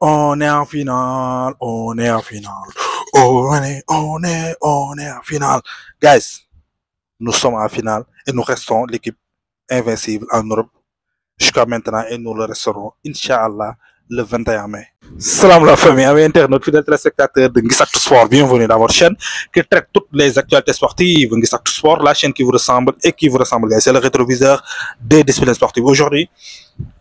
On est en finale, on est en finale. On est en finale. Guys, nous sommes en finale et nous restons l'équipe invincible en Europe jusqu'à maintenant et nous le resterons, Inch'Allah, le 21 mai. Salam la famille, amis internautes, fidèles téléspectateurs de Nguissatou Sport, bienvenue dans votre chaîne qui traite toutes les actualités sportives. Nguissatou Sport, la chaîne qui vous ressemble et qui vous ressemble, guys. C'est le rétroviseur des disciplines sportives. Aujourd'hui,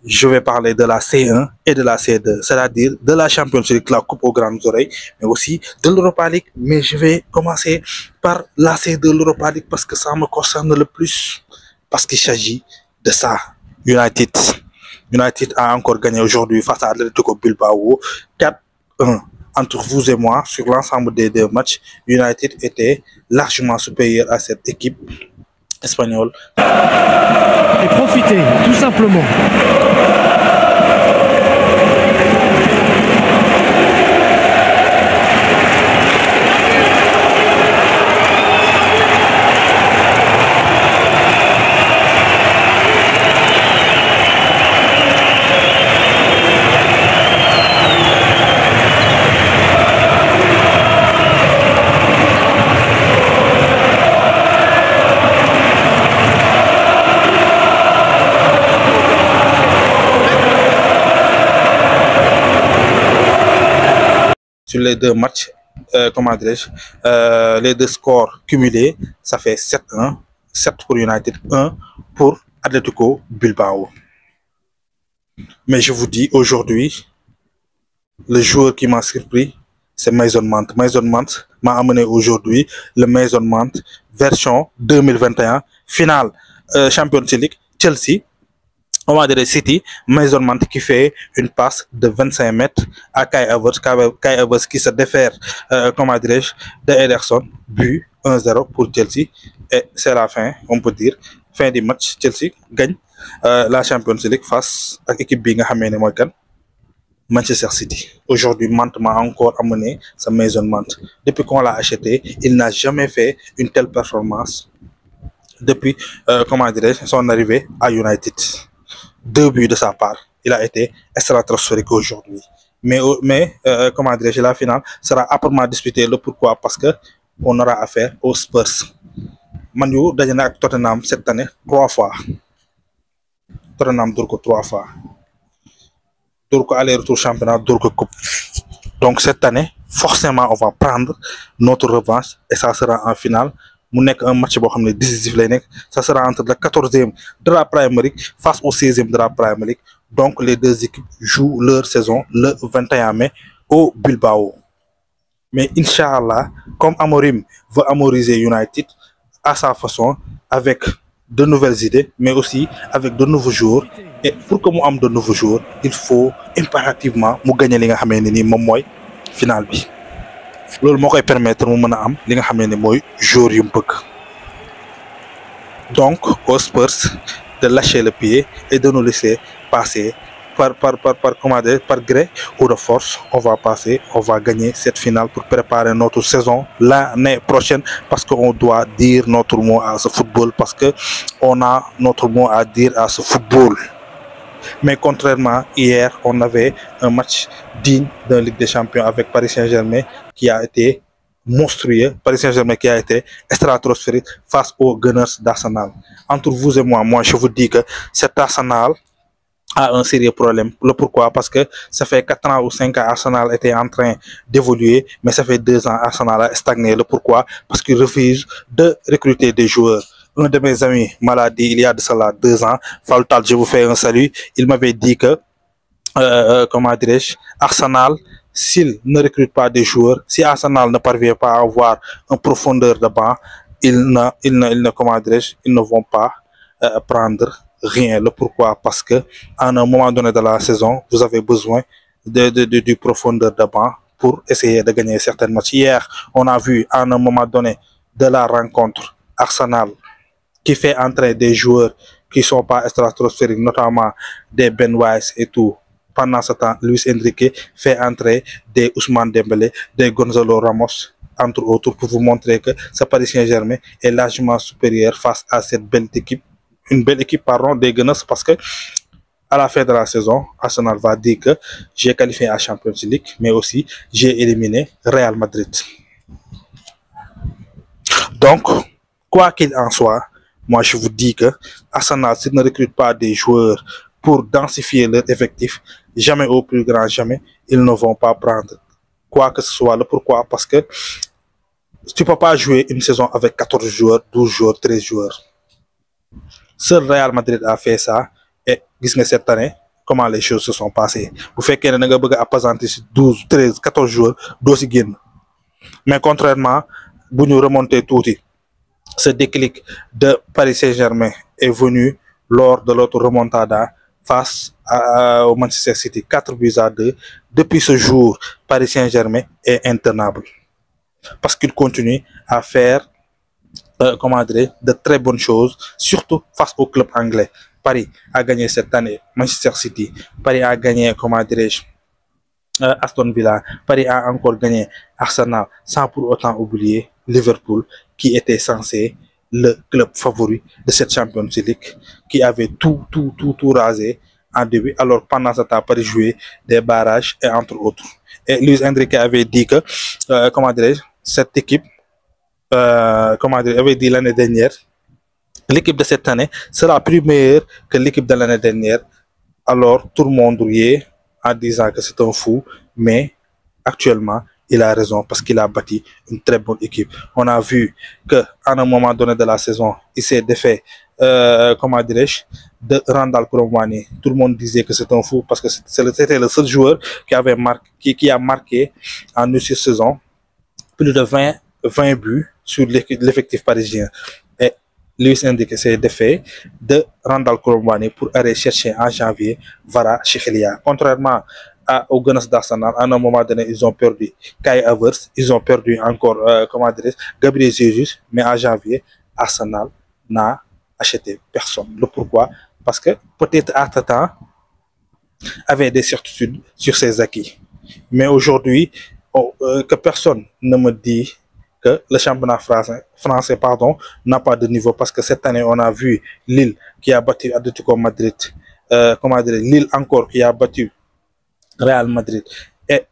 je vais parler de la C1 et de la C2, c'est-à-dire de la Champions League, la Coupe aux grandes oreilles, mais aussi de l'Europa League. Mais je vais commencer par la C2, l'Europa League, parce que ça me concerne le plus, parce qu'il s'agit de ça. United a encore gagné aujourd'hui face à Atletico Bilbao 4-1. Entre vous et moi, sur l'ensemble des deux matchs, United était largement supérieur à cette équipe espagnole. Et profitez, tout simplement. Sur les deux matchs, les deux scores cumulés, ça fait 7-1. 7 pour United, 1 pour Atletico Bilbao. Mais je vous dis, aujourd'hui, le joueur qui m'a surpris, c'est Mason Mount. Mason Mount m'a amené aujourd'hui le Mason Mount version 2021, finale Champions League, Chelsea. On va dire City, Mason Mount qui fait une passe de 25 mètres à Kai Havertz. Kai Havertz qui se défère, de Ederson. But 1-0 pour Chelsea. Et c'est la fin, on peut dire. Fin du match, Chelsea gagne la Champions League face à l'équipe Binga Hamene Moikan, Manchester City. Aujourd'hui, Mount m'a encore amené sa Mason Mount. Depuis qu'on l'a acheté, il n'a jamais fait une telle performance depuis son arrivée à United. 2 buts de sa part. Il a été stratosphérique aujourd'hui. Mais la finale sera âprement disputée. Le pourquoi? Parce que on aura affaire aux Spurs. Man U daje na ak Tottenham cette année 3 fois. Tottenham dóor ko 3 fois. Dóor ko aller-retour championnat, dóor ko coupe. Donc cette année, forcément, on va prendre notre revanche et ça sera en finale. Mu nekk un match boo xam ne décisif lay nekk. Ça sera entre le 14e de la Premier League face au 16e de la Premier League. Donc les deux équipes jouent leur saison le 21 mai au Bilbao. Mais Inch'Allah, comme Amorim veut amoriser United à sa façon, avec de nouvelles idées, mais aussi avec de nouveaux joueurs. Et pour que mu am de nouveaux joueurs, il faut impérativement mu gagner li nga xamee ne nii moom mooy finale bi. Loolu moo koy permettre mu mën a am li nga xam ne mooy joueur yu mu bëgg. Donc aux Spurs de lâcher le pied et de nous laisser passer par gré ou de force. On va passer, on va gagner cette finale pour préparer notre saison l'année prochaine, parce qu'on doit dire notre mot à ce football, parce que on a notre mot à dire à ce football. Mais contrairement, hier, on avait un match digne d'un Ligue des Champions avec Paris Saint-Germain qui a été monstrueux. Paris Saint-Germain qui a été stratosphérique face aux Gunners d'Arsenal. Entre vous et moi, je vous dis que cet Arsenal a un sérieux problème. Le pourquoi? Parce que ça fait 4 ans ou 5 ans Arsenal était en train d'évoluer, mais ça fait 2 ans Arsenal a stagné. Le pourquoi? Parce qu'il refuse de recruter des joueurs. Un de mes amis m'a dit il y a de cela 2 ans, Faltal, je vous fais un salut, il m'avait dit que, Arsenal, s'il ne recrute pas des joueurs, si Arsenal ne parvient pas à avoir une profondeur de banc, ils ne vont pas prendre rien. Le pourquoi? Parce que à un moment donné de la saison, vous avez besoin de profondeur de banc pour essayer de gagner certains matchs. Hier, on a vu à un moment donné de la rencontre Arsenal qui fait entrer des joueurs qui ne sont pas stratosphériques, notamment des Ben White et tout. Pendant ce temps, Luis Enrique fait entrer des Ousmane Dembélé, des Gonzalo Ramos, entre autres, pour vous montrer que ce Paris Saint-Germain est largement supérieur face à cette belle équipe. Une belle équipe, pardon, des Gunners, parce que à la fin de la saison, Arsenal va dire que j'ai qualifié à Champions League, mais aussi j'ai éliminé Real Madrid. Donc, quoi qu'il en soit, moi je vous dis que Arsenal, s'il ne recrute pas des joueurs pour densifier leur effectif, jamais au plus grand jamais, ils ne vont pas prendre quoi que ce soit. Pourquoi? Parce que tu ne peux pas jouer une saison avec 14 joueurs, 12 joueurs, 13 joueurs. Seul Real Madrid a fait ça. Et cette année, comment les choses se sont passées. Vous faites qu'il y a un 12, 13, 14 joueurs, d'aussi gain. Mais contrairement, vous nous remontez tout. Ce déclic de Paris Saint-Germain est venu lors de l'autre remontada face au Manchester City, 4-2. Depuis ce jour, Paris Saint-Germain est intenable. Parce qu'il continue à faire de très bonnes choses, surtout face au club anglais. Paris a gagné cette année Manchester City. Paris a gagné, Aston Villa. Paris a encore gagné Arsenal, sans pour autant oublier Liverpool, qui était censé le club favori de cette Champions League, qui avait tout rasé en début. Alors pendant ce temps, Paris jouait des barrages et entre autres. Et Luis Enrique avait dit que, cette équipe, avait dit l'année dernière, l'équipe de cette année sera plus meilleure que l'équipe de l'année dernière. Alors tout le monde riait en disant que c'est un fou, mais actuellement, il a raison parce qu'il a bâti une très bonne équipe. On a vu qu'à un moment donné de la saison, il s'est défait, de Randal Colomwani. Tout le monde disait que c'est un fou parce que c'était le seul joueur qui avait qui a marqué en une saison plus de 20 buts sur l'effectif parisien. Et Luis Enrique s'est défait de Randal Colomwani pour aller chercher en janvier Vara Chekhelia. Contrairement au Gunners d'Arsenal, à un moment donné, ils ont perdu Kai Havertz, ils ont perdu encore, Gabriel Jesus, mais en janvier, Arsenal n'a acheté personne. Le pourquoi? Parce que peut-être Arteta avait des certitudes sur ses acquis. Mais aujourd'hui, que personne ne me dit que le championnat français n'a pas de niveau, parce que cette année, on a vu Lille qui a battu Atlético Madrid, Lille encore qui a battu Real Madrid, et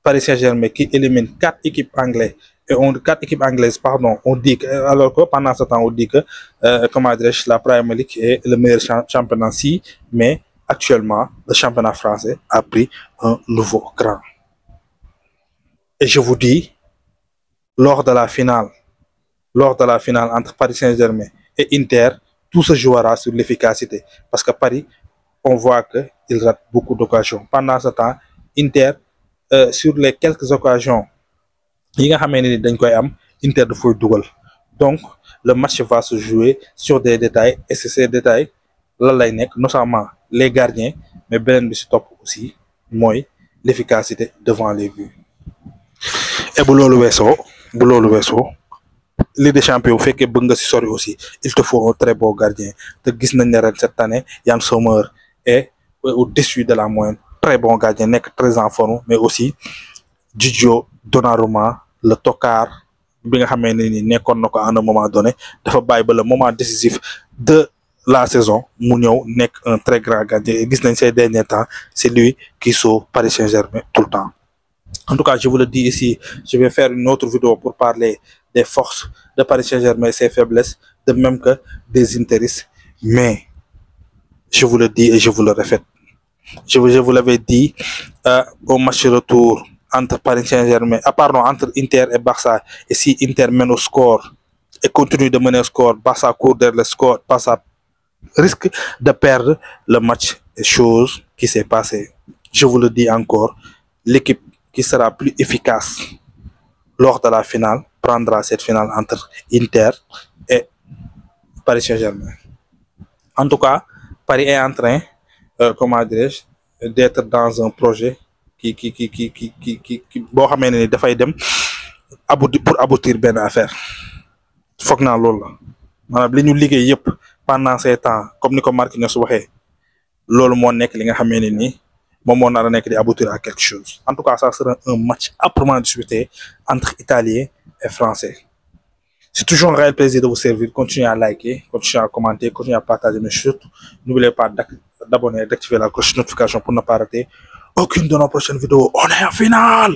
Paris Saint-Germain qui élimine 4 équipes anglaises. Et 4 équipes anglaises, on dit que, alors que pendant ce temps, on dit que la Premier League est le meilleur championnat, mais actuellement, le championnat français a pris un nouveau cran. Et je vous dis, lors de la finale entre Paris Saint-Germain et Inter, tout se jouera sur l'efficacité. Parce que Paris, on voit qu'il rate beaucoup d'occasions. Pendant ce temps, Inter, sur les quelques occasions, Inter de foot double. Donc, le match va se jouer sur des détails, et c'est ces détails, notamment les gardiens, mais ben top aussi, moi, l'efficacité devant les buts. Et Boulolo Ligue des Champions, fait que Bunga si sori aussi, il te faut un très beau gardien. Cette année, Yann Sommer est au-dessus de la moyenne. Très bon gardien, n'est que très en forme, mais aussi Gigio Donnarumma, le tocard, bien à un moment donné, le moment décisif de la saison, Mouniou n'est un très grand gardien. Et ces derniers temps, c'est lui qui sauve Paris Saint-Germain tout le temps. En tout cas, je vous le dis ici, je vais faire une autre vidéo pour parler des forces de Paris Saint-Germain et ses faiblesses, de même que des intérêts. Mais, je vous le dis et je vous le répète, je vous l'avais dit au match retour entre Paris Saint-Germain, entre Inter et Barça, et si Inter mène au score et continue de mener au score, Barça court derrière le score, Barça risque de perdre le match, chose qui s'est passée. Je vous le dis encore, l'équipe qui sera plus efficace lors de la finale prendra cette finale entre Inter et Paris Saint-Germain. En tout cas, Paris est en train, d'être dans un projet qui pour aboutir bien à affaire. Faut que nous liggéey pendant ces temps, comme Nico Marquinhos waxé, lolu mo nek li nga xamé ni moom moo nek di aboutir à quelque chose. En tout cas, ça sera un match âprement disputé entre Italiens et Français. C'est toujours un réel plaisir de vous servir. Continuez à liker, continuez à commenter, continuez à partager, mais surtout, n'oubliez pas d'abonner, d'activer la cloche de notification pour ne pas rater aucune de nos prochaines vidéos. On est en finale!